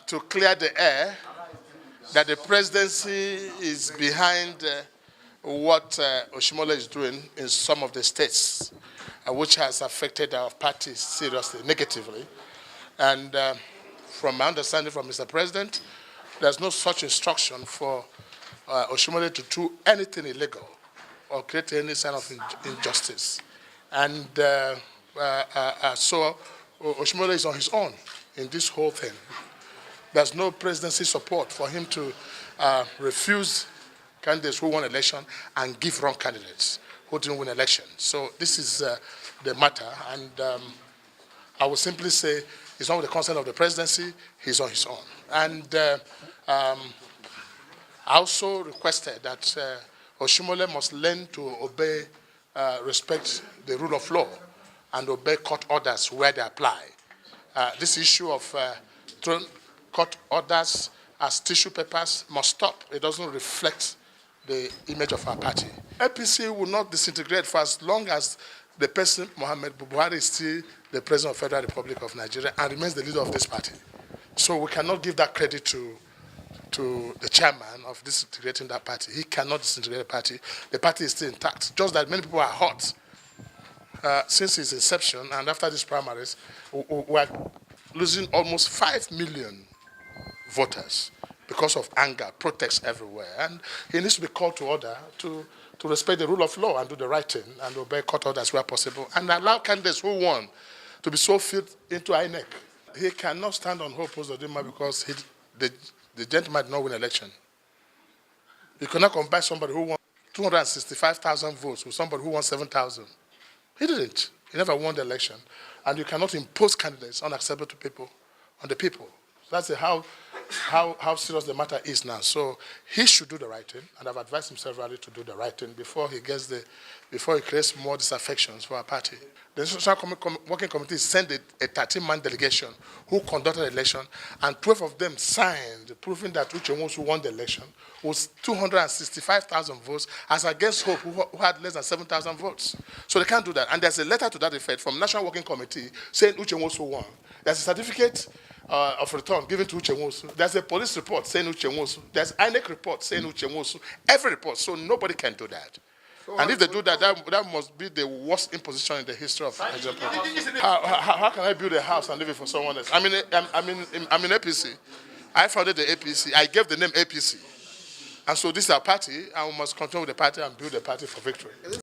to clear the air that the presidency is behind what Oshimole is doing in some of the states, which has affected our party seriously, negatively. And from my understanding from Mr. President, there's no such instruction for Oshimole to do anything illegal or create any sign of injustice. And so Oshimole is on his own in this whole thing. There's no presidency support for him to refuse candidates who won election and give wrong candidates who didn't win election. So this is the matter, and I will simply say it's not with the consent of the presidency, he's on his own. And I also requested that Oshimole must learn to obey, respect the rule of law and obey court orders where they apply. This issue of court orders as tissue papers must stop. It doesn't reflect the image of our party. APC will not disintegrate for as long as the person, Mohammed Buhari, is still the President of the Federal Republic of Nigeria and remains the leader of this party. So we cannot give that credit to the chairman of disintegrating that party. He cannot disintegrate the party. The party is still intact. Just that many people are hot since its inception, and after these primaries, we are losing almost 5 million voters because of anger, protests everywhere. And he needs to be called to order to respect the rule of law and do the right thing and obey court orders where possible and allow candidates who won to be so fit into INEC. He cannot stand on Hope Uzodinma because the gentleman did not win election. You cannot compare somebody who won 265,000 votes with somebody who won 7,000. He didn't. He never won the election. And you cannot impose candidates unacceptable to people, on the people. That's how serious the matter is now. So he should do the right thing, and I've advised him severally to do the right thing before he creates more disaffections for our party. The National Working Committee sent a 13-man delegation who conducted the election, and 12 of them signed, proving that Uche Nwosu won the election with 265,000 votes, as against Hope, who had less than 7,000 votes. So they can't do that. And there's a letter to that effect from National Working Committee saying Uche Nwosu won. There's a certificate of return given to Uche Nwosu. There's a police report saying Uche Nwosu. There's INEC report saying Uche Nwosu. Every report. So nobody can do that. So and if they do that, that must be the worst imposition in the history of Nigeria. How can I build a house and leave it for someone else? I'm in APC. I founded the APC. I gave the name APC. And so this is our party, and we must continue with the party and build the party for victory.